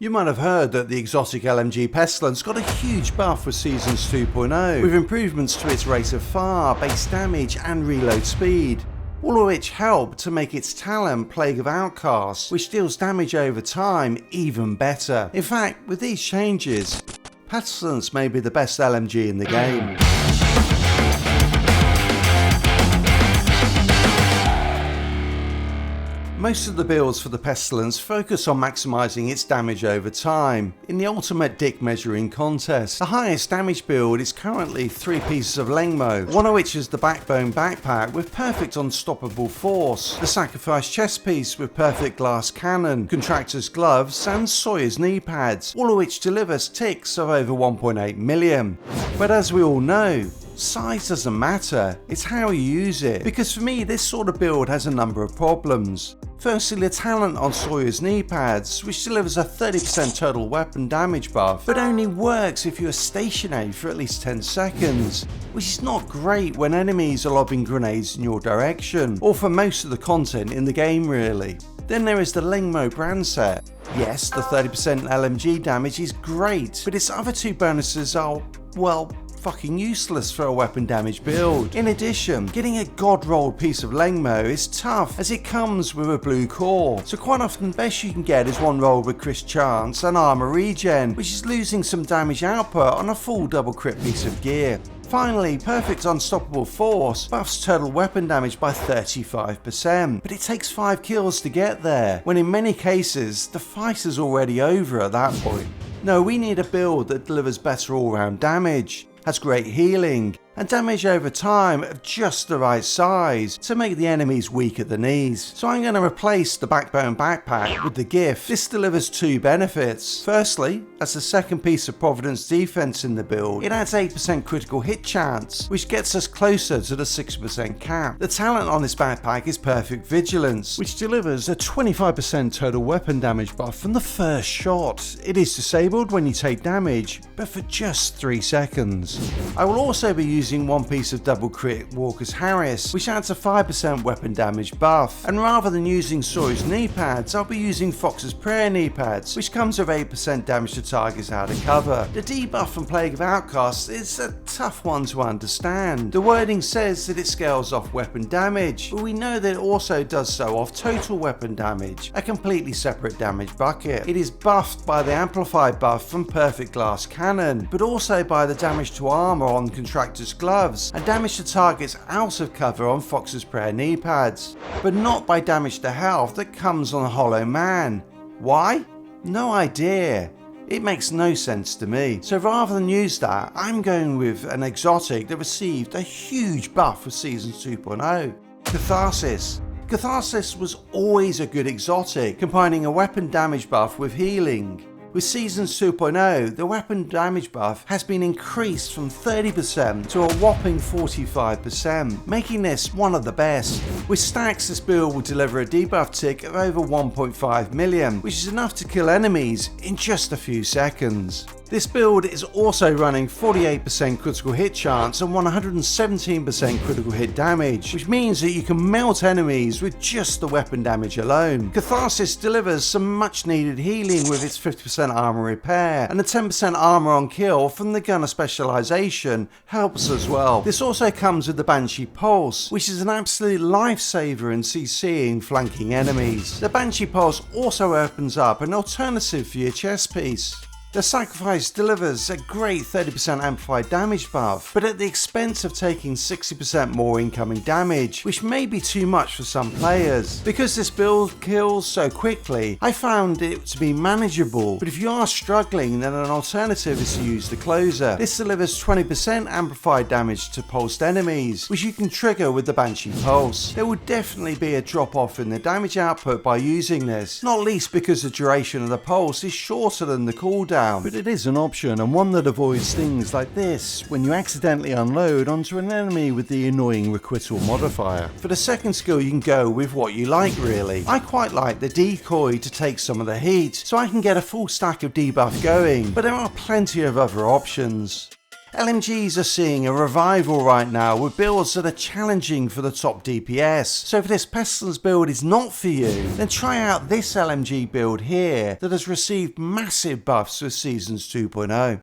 You might have heard that the exotic LMG Pestilence got a huge buff with Seasons 2.0, with improvements to its rate of fire, base damage and reload speed, all of which help to make its talent Plague of Outcasts, which deals damage over time, even better. In fact, with these changes, Pestilence may be the best LMG in the game. Most of the builds for the Pestilence focus on maximising its damage over time. In the ultimate dick measuring contest, the highest damage build is currently 3 pieces of Lengmo, one of which is the Backbone Backpack with perfect unstoppable force, the Sacrifice chest piece with perfect glass cannon, Contractor's gloves and Sawyer's knee pads, all of which delivers ticks of over 1.8 million. But as we all know, size doesn't matter, it's how you use it, because for me this sort of build has a number of problems. Firstly, the talent on Sawyer's knee pads, which delivers a 30% total weapon damage buff, but only works if you are stationary for at least 10 seconds, which is not great when enemies are lobbing grenades in your direction, or for most of the content in the game really. Then there is the Lengmo brand set. Yes, the 30% LMG damage is great, but its other two bonuses are, well, fucking useless for a weapon damage build. In addition, getting a god rolled piece of Lengmo is tough as it comes with a blue core, so quite often the best you can get is one rolled with Crit Chance and armor regen, which is losing some damage output on a full double crit piece of gear. Finally, perfect unstoppable force buffs total weapon damage by 35%, but it takes 5 kills to get there, when in many cases the fight is already over at that point. No, we need a build that delivers better all-round damage, has great healing, and damage over time of just the right size to make the enemies weak at the knees. So I'm going to replace the Backbone Backpack with the Gift. This delivers 2 benefits. Firstly, as the second piece of Providence defense in the build, it adds 8% critical hit chance, which gets us closer to the 6% cap. The talent on this backpack is Perfect Vigilance, which delivers a 25% total weapon damage buff from the first shot. It is disabled when you take damage, but for just 3 seconds. I will also be using one piece of double crit Walker's Harris, which adds a 5% weapon damage buff, and rather than using Sawyer's knee pads, I'll be using Fox's Prayer knee pads, which comes with 8% damage to targets out of cover. The debuff from Plague of Outcasts is a tough one to understand. The wording says that it scales off weapon damage, but we know that it also does so off total weapon damage, a completely separate damage bucket. It is buffed by the amplified buff from Perfect Glass Cannon, but also by the damage to armor on Contractor's gloves and damage to targets out of cover on Fox's Prayer knee pads, but not by damage to health that comes on Hollow Man. Why? No idea. It makes no sense to me. So rather than use that, I'm going with an exotic that received a huge buff with Seasons 2.0. Catharsis. Catharsis was always a good exotic, combining a weapon damage buff with healing. With Seasons 2.0, the weapon damage buff has been increased from 30% to a whopping 45%, making this one of the best. With stacks, this build will deliver a debuff tick of over 1.5 million, which is enough to kill enemies in just a few seconds. This build is also running 48% critical hit chance and 117% critical hit damage, which means that you can melt enemies with just the weapon damage alone. Catharsis delivers some much needed healing with its 50% armor repair, and the 10% armor on kill from the gunner specialization helps as well. This also comes with the Banshee Pulse, which is an absolute lifesaver in CCing flanking enemies. The Banshee Pulse also opens up an alternative for your chest piece. The Sacrifice delivers a great 30% amplified damage buff, but at the expense of taking 60% more incoming damage, which may be too much for some players. Because this build kills so quickly, I found it to be manageable, but if you are struggling, then an alternative is to use the Closer. This delivers 20% amplified damage to pulsed enemies, which you can trigger with the Banshee Pulse. There will definitely be a drop off in the damage output by using this, not least because the duration of the pulse is shorter than the cooldown. But it is an option, and one that avoids things like this when you accidentally unload onto an enemy with the annoying requital modifier. For the second skill, you can go with what you like really. I quite like the decoy to take some of the heat, so I can get a full stack of debuff going, but there are plenty of other options. LMGs are seeing a revival right now with builds that are challenging for the top DPS. So if this Pestilence build is not for you, then try out this LMG build here that has received massive buffs with Seasons 2.0.